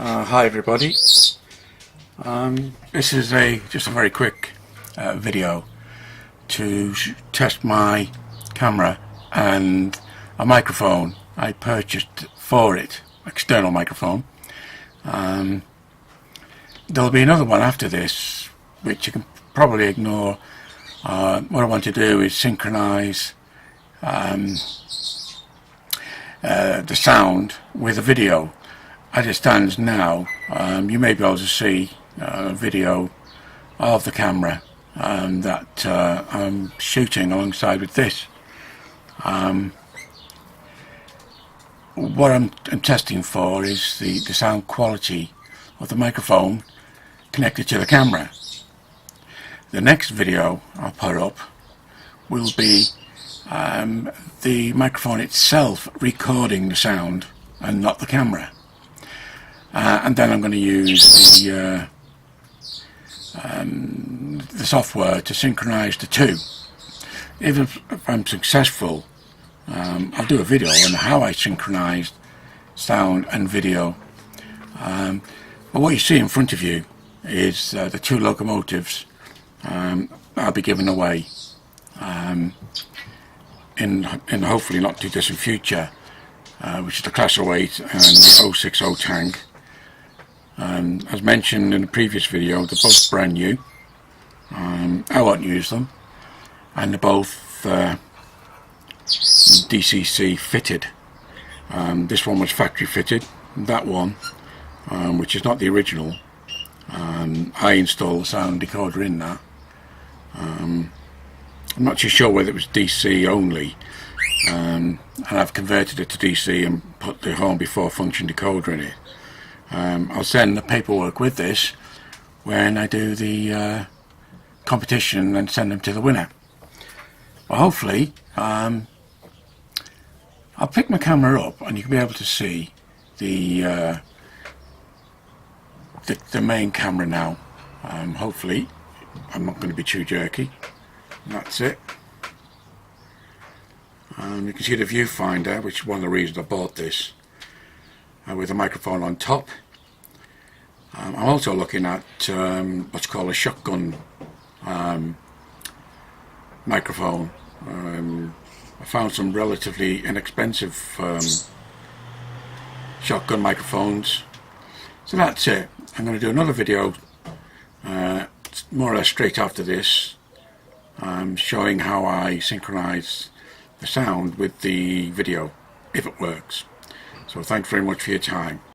Hi everybody. This is just a very quick video to test my camera and a microphone I purchased for it, external microphone. There'll be another one after this which you can probably ignore. What I want to do is synchronize the sound with the video. As it stands now, you may be able to see a video of the camera that I'm shooting alongside with this. What I'm testing for is the sound quality of the microphone connected to the camera. The next video I'll put up will be the microphone itself recording the sound and not the camera. And then I'm going to use the software to synchronize the two. If I'm successful, I'll do a video on how I synchronized sound and video. But what you see in front of you is the two locomotives I'll be giving away in hopefully not too distant future, which is the Class 08 and the 060 tank. As mentioned in the previous video, they're both brand new. I won't use them, and they're both DCC fitted. This one was factory fitted. That one, which is not the original, I installed the sound decoder in that. I'm not too sure whether it was DC only, and I've converted it to DC and put the Home Before function decoder in it. I'll send the paperwork with this when I do the competition and send them to the winner. Well, hopefully I'll pick my camera up and you can be able to see the main camera now. Hopefully I'm not going to be too jerky. That's it. You can see the viewfinder, which is one of the reasons I bought this, with a microphone on top. I'm also looking at what's called a shotgun microphone. I found some relatively inexpensive shotgun microphones. So that's it. I'm going to do another video more or less straight after this, showing how I synchronize the sound with the video, if it works. So thanks very much for your time.